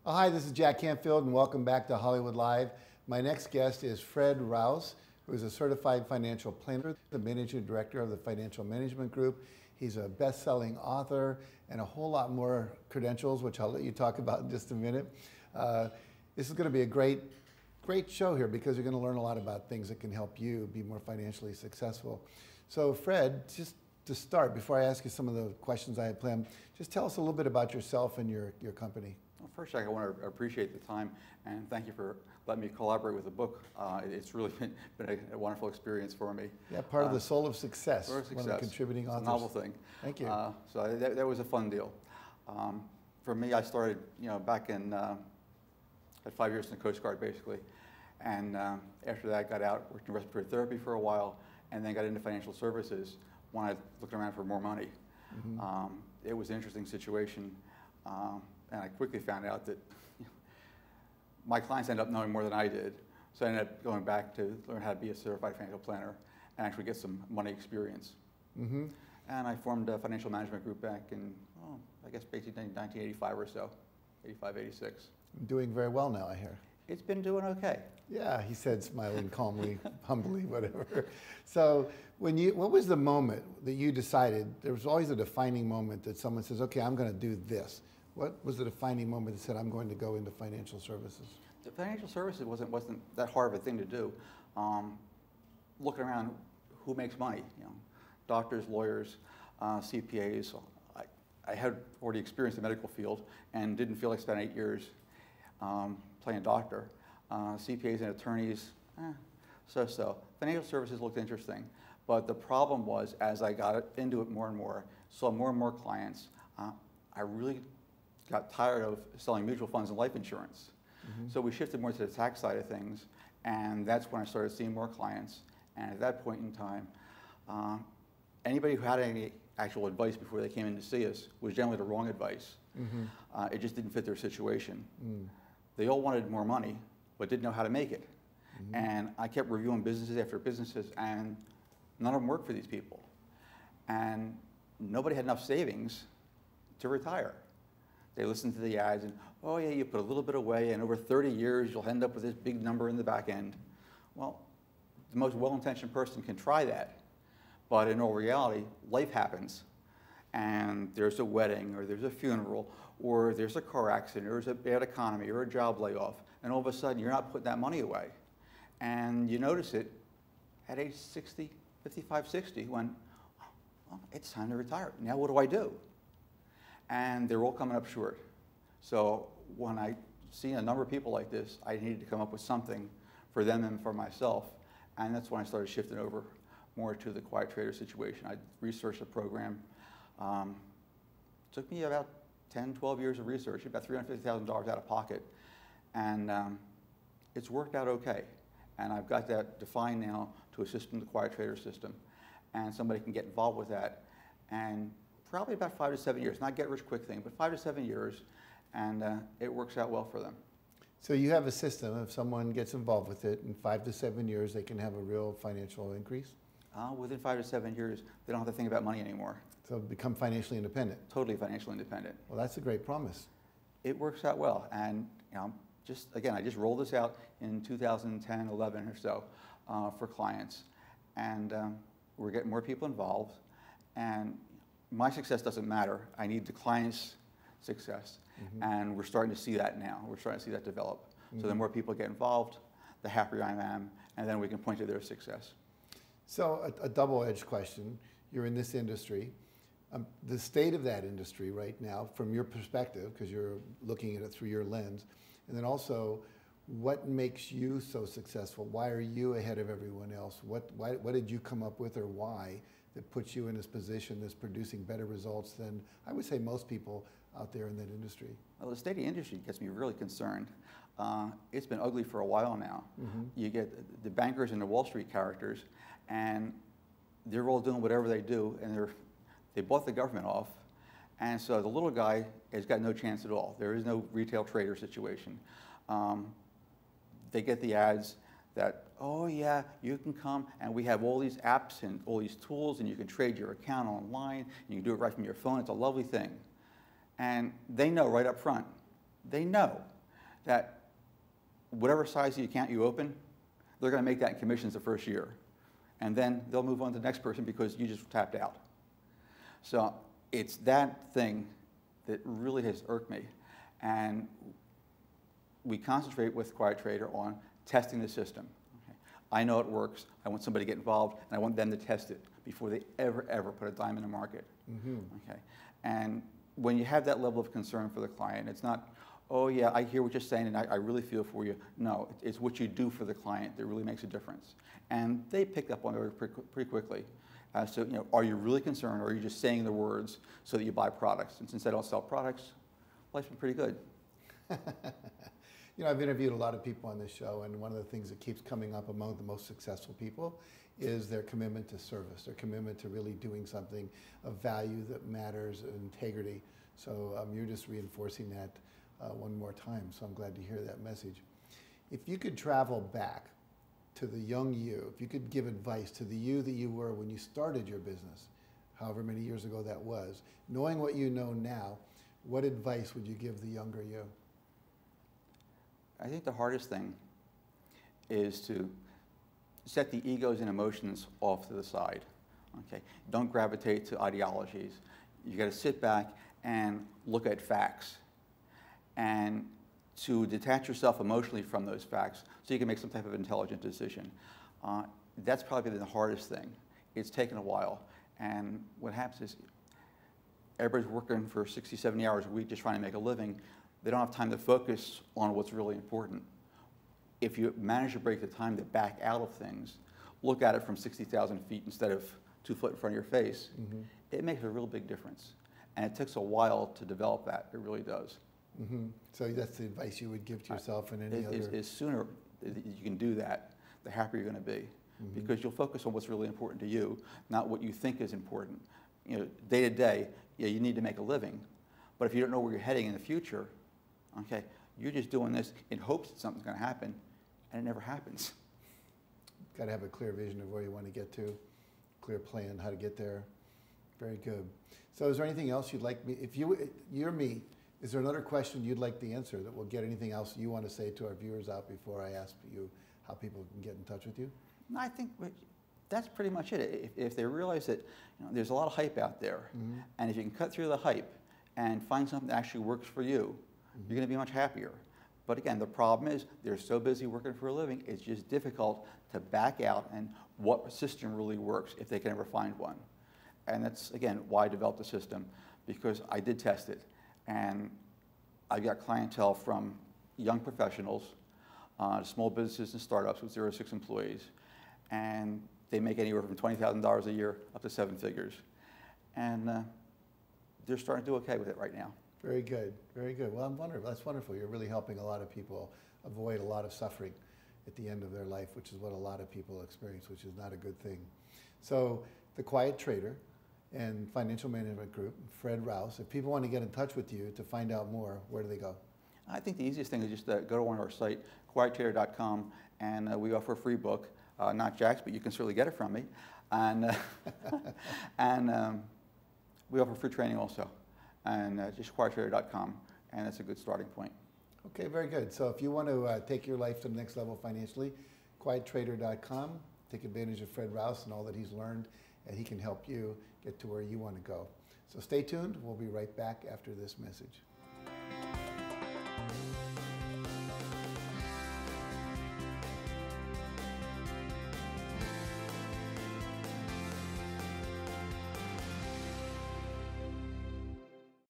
Hi, this is Jack Canfield, and welcome back to Hollywood Live. My next guest is Fred Rouse, who is a certified financial planner, the managing director of the Financial Management Group. He's a best-selling author and a whole lot more credentials, which I'll let you talk about in just a minute. This is going to be a great show here because you're going to learn a lot about things that can help you be more financially successful. So, Fred, just to start, before I ask you some of the questions I had planned, just tell us a little bit about yourself and your company. Well, first, I want to appreciate the time and thank you for letting me collaborate with the book. It's really been a wonderful experience for me. Yeah, part of the Soul of Success, Soul of Success. One of the contributing authors. It's a novel thing. Thank you. So that was a fun deal. For me, I started, back in, had 5 years in the Coast Guard, basically. And after that, I got out, worked in respiratory therapy for a while, and then got into financial services when I looked around for more money. Mm-hmm. It was an interesting situation. And I quickly found out that my clients ended up knowing more than I did. So I ended up going back to learn how to be a certified financial planner and actually get some money experience. Mm-hmm. And I formed a financial management group back in, I guess, 1985 or so, 85, 86. Doing very well now, I hear. It's been doing okay. Yeah, he said, smiling calmly, humbly, whatever. So what was the moment that you decided, there was always a defining moment that someone says, okay, I'm going to do this. What was the defining moment that said, I'm going to go into financial services? The financial services wasn't that hard of a thing to do. Looking around, who makes money? Doctors, lawyers, CPAs. I had already experienced the medical field and didn't feel like spending 8 years playing doctor. CPAs and attorneys, so-so. Financial services looked interesting, but the problem was, as I got into it more and more, saw more and more clients, I really got tired of selling mutual funds and life insurance. Mm-hmm. So we shifted more to the tax side of things, and that's when I started seeing more clients. And at that point in time, anybody who had any actual advice before they came in to see us was generally the wrong advice. Mm-hmm. It just didn't fit their situation. Mm. They all wanted more money, but didn't know how to make it. Mm-hmm. And I kept reviewing businesses after businesses, and none of them worked for these people. And nobody had enough savings to retire. They listened to the ads and, oh yeah, you put a little bit away and over 30 years you'll end up with this big number in the back end. Well, the most well-intentioned person can try that, but in all reality, life happens. And there's a wedding, or there's a funeral, or there's a car accident, or there's a bad economy, or a job layoff, and all of a sudden you're not putting that money away. And you notice it at age 60, 55, 60, when, well, it's time to retire. Now what do I do? And they're all coming up short. So when I see a number of people like this, I needed to come up with something for them and for myself. And that's when I started shifting over more to the quiet trader situation. I researched the program. Took me about 10, 12 years of research, about $350,000 out of pocket. And it's worked out okay. And I've got that defined now to a system, the quiet trader system. And somebody can get involved with that. And probably about 5 to 7 years, not get rich quick thing, but 5 to 7 years, and it works out well for them. So you have a system, if someone gets involved with it, in 5 to 7 years, they can have a real financial increase? Within 5 to 7 years, they don't have to think about money anymore. So become financially independent? Totally financially independent. Well, that's a great promise. It works out well, and I just rolled this out in 2010, 11 or so for clients, and we're getting more people involved, and my success doesn't matter. I need the client's success. Mm-hmm. And we're starting to see that now. We're starting to see that develop. Mm-hmm. So the more people get involved, the happier I am, and then we can point to their success. So a double-edged question. You're in this industry. The state of that industry right now, from your perspective, because you're looking at it through your lens, and then also, what makes you so successful? Why are you ahead of everyone else? What did you come up with, or why, that puts you in this position that's producing better results than, I would say, most people out there in that industry? Well, the state of the industry gets me really concerned. It's been ugly for a while now. Mm-hmm. You get the bankers and the Wall Street characters, and they're all doing whatever they do, and they bought the government off, And so the little guy has got no chance at all. There is no retail trader situation. They get the ads that, oh yeah, you can come and we have all these apps and all these tools and you can trade your account online and you can do it right from your phone. It's a lovely thing. And they know right up front, they know that whatever size the account you open, they're going to make that in commissions the first year. And then they'll move on to the next person because you just tapped out. So it's that thing that really has irked me. And we concentrate with Quiet Trader on testing the system. Okay. I know it works. I want somebody to get involved, and I want them to test it before they ever put a dime in the market. Okay. And when you have that level of concern for the client, it's not, oh yeah, I hear what you're saying, and I really feel for you. No, it's what you do for the client that really makes a difference. And they picked up on it pretty quickly. So, you know, are you really concerned, or are you just saying the words so that you buy products? And since I don't sell products, life's been pretty good. You know, I've interviewed a lot of people on this show, and one of the things that keeps coming up among the most successful people is their commitment to service, their commitment to really doing something of value that matters, integrity. So you're just reinforcing that one more time, so I'm glad to hear that message. If you could travel back to the young you, if you could give advice to the you that you were when you started your business, however many years ago that was, knowing what you know now, what advice would you give the younger you? I think the hardest thing is to set the egos and emotions off to the side. Okay? Don't gravitate to ideologies. You got to sit back and look at facts, and to detach yourself emotionally from those facts so you can make some type of intelligent decision. That's probably been the hardest thing. It's taken a while, and what happens is everybody's working for 60, 70 hours a week just trying to make a living. They don't have time to focus on what's really important. If you manage to break the time to back out of things, look at it from 60,000 feet instead of 2 foot in front of your face, it makes a real big difference. And it takes a while to develop that. It really does. So that's the advice you would give to yourself and any other? As sooner you can do that, the happier you're going to be. Because you'll focus on what's really important to you, not what you think is important. You know, day to day, yeah, you need to make a living. But if you don't know where you're heading in the future, okay, you're just doing this in hopes that something's going to happen, and it never happens. Got to have a clear vision of where you want to get to, clear plan how to get there. Very good. So is there anything else you'd like me, if you're me, is there another question you'd like to answer that will get anything else you want to say to our viewers out before I ask you how people can get in touch with you? No, I think that's pretty much it. If they realize that, you know, there's a lot of hype out there, and if you can cut through the hype and find something that actually works for you, you're going to be much happier. But again, the problem is they're so busy working for a living, it's just difficult to back out and what system really works if they can ever find one. And that's, again, why I developed the system, because I did test it. And I got clientele from young professionals, small businesses and startups with 0 to 6 employees. And they make anywhere from $20,000 a year up to 7 figures. And they're starting to do okay with it right now. Very good, very good. Well, I'm wonderful. That's wonderful. You're really helping a lot of people avoid a lot of suffering at the end of their life, which is what a lot of people experience, which is not a good thing. So the Quiet Trader and Financial Management Group, Fred Rouse, if people want to get in touch with you to find out more, where do they go? I think the easiest thing is just go to our site, quiettrader.com, and we offer a free book, not Jack's, but you can certainly get it from me. And, we offer free training also, and just quiettrader.com, and that's a good starting point. Okay, very good. So if you want to take your life to the next level financially, quiettrader.com, take advantage of Fred Rouse and all that he's learned, and he can help you get to where you want to go. So stay tuned. We'll be right back after this message.